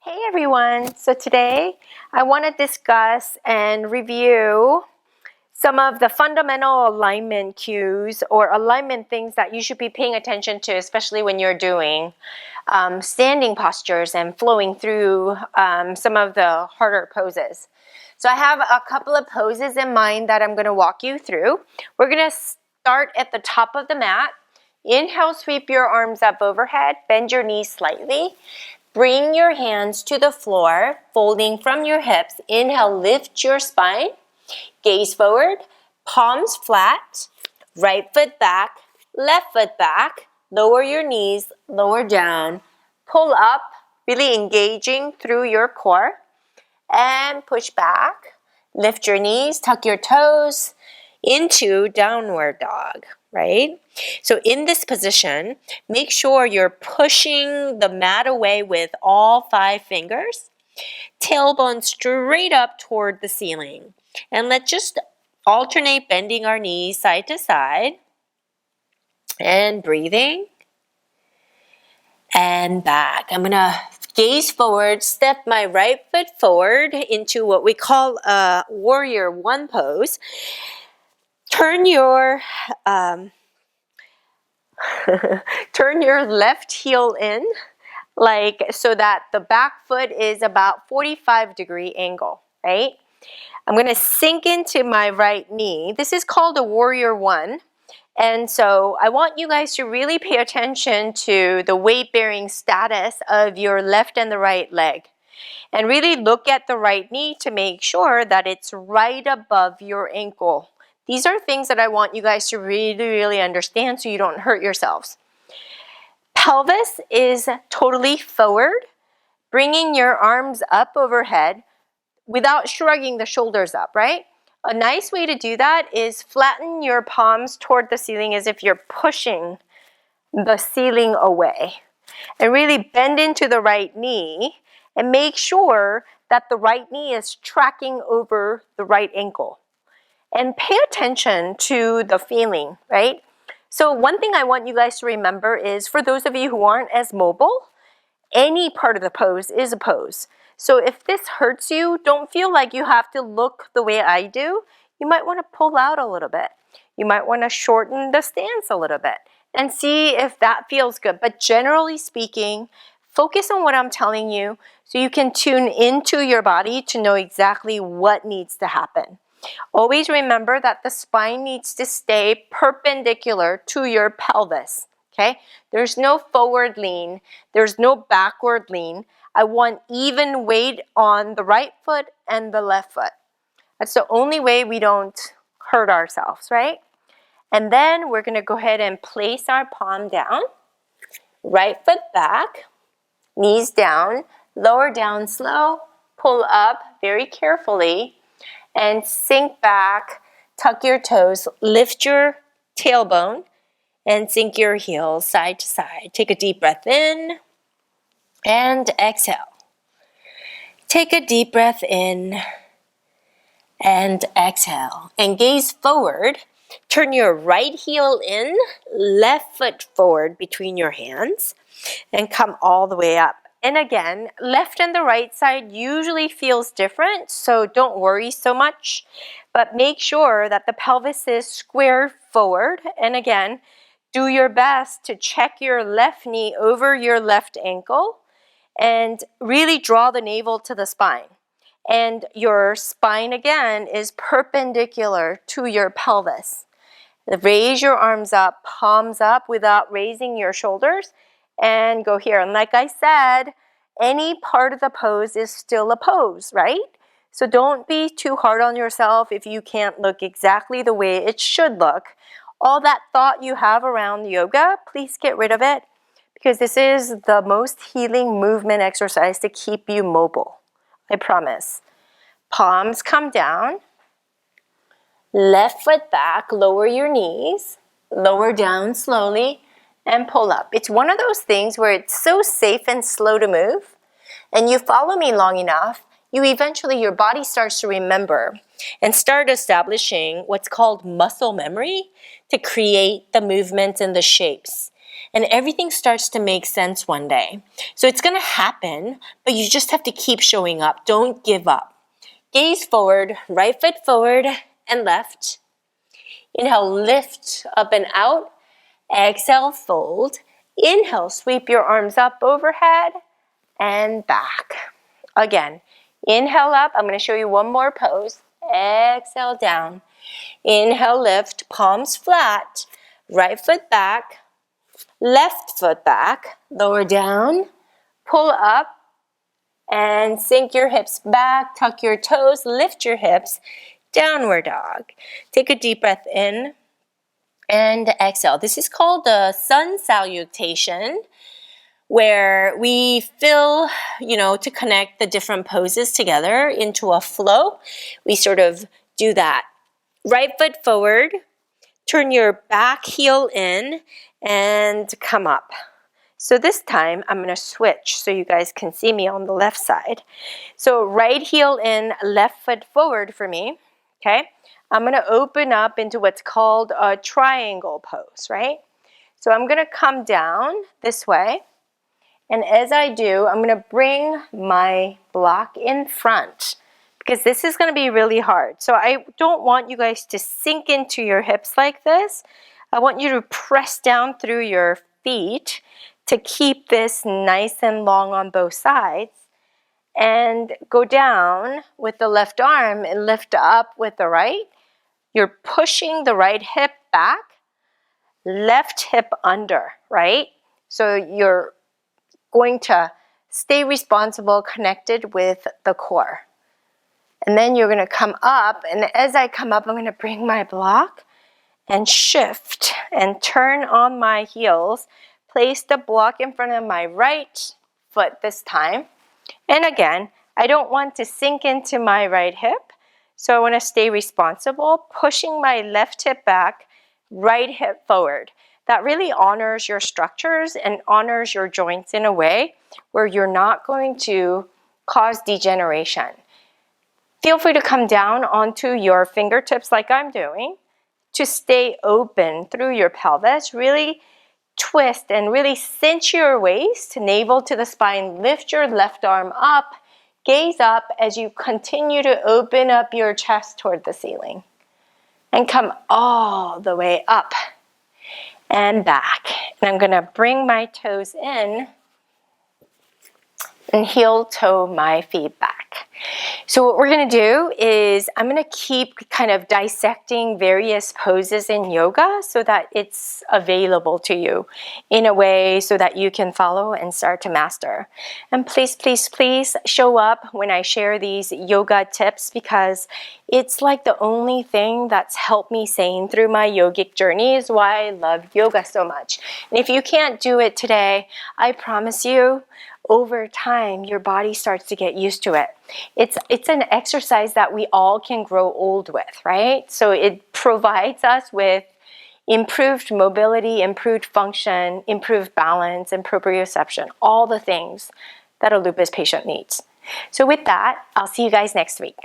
Hey everyone, so today I want to discuss and review some of the fundamental alignment cues or alignment things that you should be paying attention to, especially when you're doing standing postures and flowing through some of the harder poses. So I have a couple of poses in mind that I'm going to walk you through. We're going to start at the top of the mat. Inhale, sweep your arms up overhead, bend your knees slightly. Bring your hands to the floor, folding from your hips. Inhale, lift your spine. Gaze forward, palms flat, right foot back, left foot back. Lower your knees, lower down. Pull up, really engaging through your core. And push back. Lift your knees, tuck your toes into downward dog, right? So in this position, make sure you're pushing the mat away with all 5 fingers. Tailbone straight up toward the ceiling. And let's just alternate bending our knees side to side. And breathing. And back. I'm going to gaze forward, step my right foot forward into what we call a warrior 1 pose. Turn your turn your left heel in, like so that the back foot is about 45-degree angle, right? I'm going to sink into my right knee. This is called a warrior 1. And so I want you guys to really pay attention to the weight-bearing status of your left and the right leg. And really look at the right knee to make sure that it's right above your ankle. These are things that I want you guys to really understand so you don't hurt yourselves. Pelvis is totally forward, bringing your arms up overhead without shrugging the shoulders up, right? A nice way to do that is flatten your palms toward the ceiling as if you're pushing the ceiling away. And really bend into the right knee and make sure that the right knee is tracking over the right ankle. And pay attention to the feeling, right? So one thing I want you guys to remember is for those of you who aren't as mobile, any part of the pose is a pose. So if this hurts you, don't feel like you have to look the way I do. You might want to pull out a little bit. You might want to shorten the stance a little bit and see if that feels good. But generally speaking, focus on what I'm telling you so you can tune into your body to know exactly what needs to happen. Always remember that the spine needs to stay perpendicular to your pelvis, okay? There's no forward lean. There's no backward lean. I want even weight on the right foot and the left foot. That's the only way we don't hurt ourselves, right? And then we're going to go ahead and place our palm down. Right foot back, knees down, lower down slow, pull up very carefully. And sink back, tuck your toes, lift your tailbone, and sink your heels side to side. Take a deep breath in and exhale. Take a deep breath in and exhale. And gaze forward. Turn your right heel in, left foot forward between your hands, and come all the way up. And again, left and the right side usually feels different, so don't worry so much. But make sure that the pelvis is square forward. And again, do your best to check your left knee over your left ankle and really draw the navel to the spine. And your spine, again, is perpendicular to your pelvis. Raise your arms up, palms up without raising your shoulders. And go here. And like I said, any part of the pose is still a pose, right? So don't be too hard on yourself if you can't look exactly the way it should look. All that thought you have around yoga, please get rid of it because this is the most healing movement exercise to keep you mobile. I promise. Palms come down. Left foot back, lower your knees. Lower down slowly. And pull up. It's one of those things where it's so safe and slow to move. And you follow me long enough, your body starts to remember and start establishing what's called muscle memory to create the movements and the shapes. and everything starts to make sense one day. So it's going to happen, but you just have to keep showing up. Don't give up. Gaze forward, right foot forward and left. Inhale, lift up and out. Exhale, fold. Inhale, sweep your arms up overhead and back. Again, inhale up. I'm going to show you one more pose. Exhale down. Inhale, lift, palms flat. Right foot back. Left foot back. Lower down. Pull up. And sink your hips back. Tuck your toes. Lift your hips. Downward dog. Take a deep breath in. And exhale. This is called the sun salutation, where we feel, to connect the different poses together into a flow. We sort of do that. Right foot forward, turn your back heel in, and come up. So this time, I'm going to switch so you guys can see me on the left side. So right heel in, left foot forward for me, okay? I'm going to open up into what's called a triangle pose, right? So I'm going to come down this way. And as I do, I'm going to bring my block in front because this is going to be really hard. So I don't want you guys to sink into your hips like this. I want you to press down through your feet to keep this nice and long on both sides. And go down with the left arm and lift up with the right. You're pushing the right hip back, left hip under, right? So you're going to stay responsible, connected with the core. And then you're going to come up, and as I come up, I'm going to bring my block and shift and turn on my heels. Place the block in front of my right foot this time. And again, I don't want to sink into my right hip. So I want to stay responsible, pushing my left hip back, right hip forward. That really honors your structures and honors your joints in a way where you're not going to cause degeneration. Feel free to come down onto your fingertips like I'm doing to stay open through your pelvis. Really twist and really cinch your waist, navel to the spine. Lift your left arm up. Gaze up as you continue to open up your chest toward the ceiling. And come all the way up and back. And I'm going to bring my toes in and heel toe my feet back. So what we're going to do is I'm going to keep kind of dissecting various poses in yoga so that it's available to you in a way so that you can follow and start to master. And please, please, please show up when I share these yoga tips because it's like the only thing that's helped me sane through my yogic journey is why I love yoga so much. And if you can't do it today, I promise you, over time, your body starts to get used to it. It's an exercise that we all can grow old with, right? So it provides us with improved mobility, improved function, improved balance, improved proprioception, all the things that a lupus patient needs. So with that, I'll see you guys next week.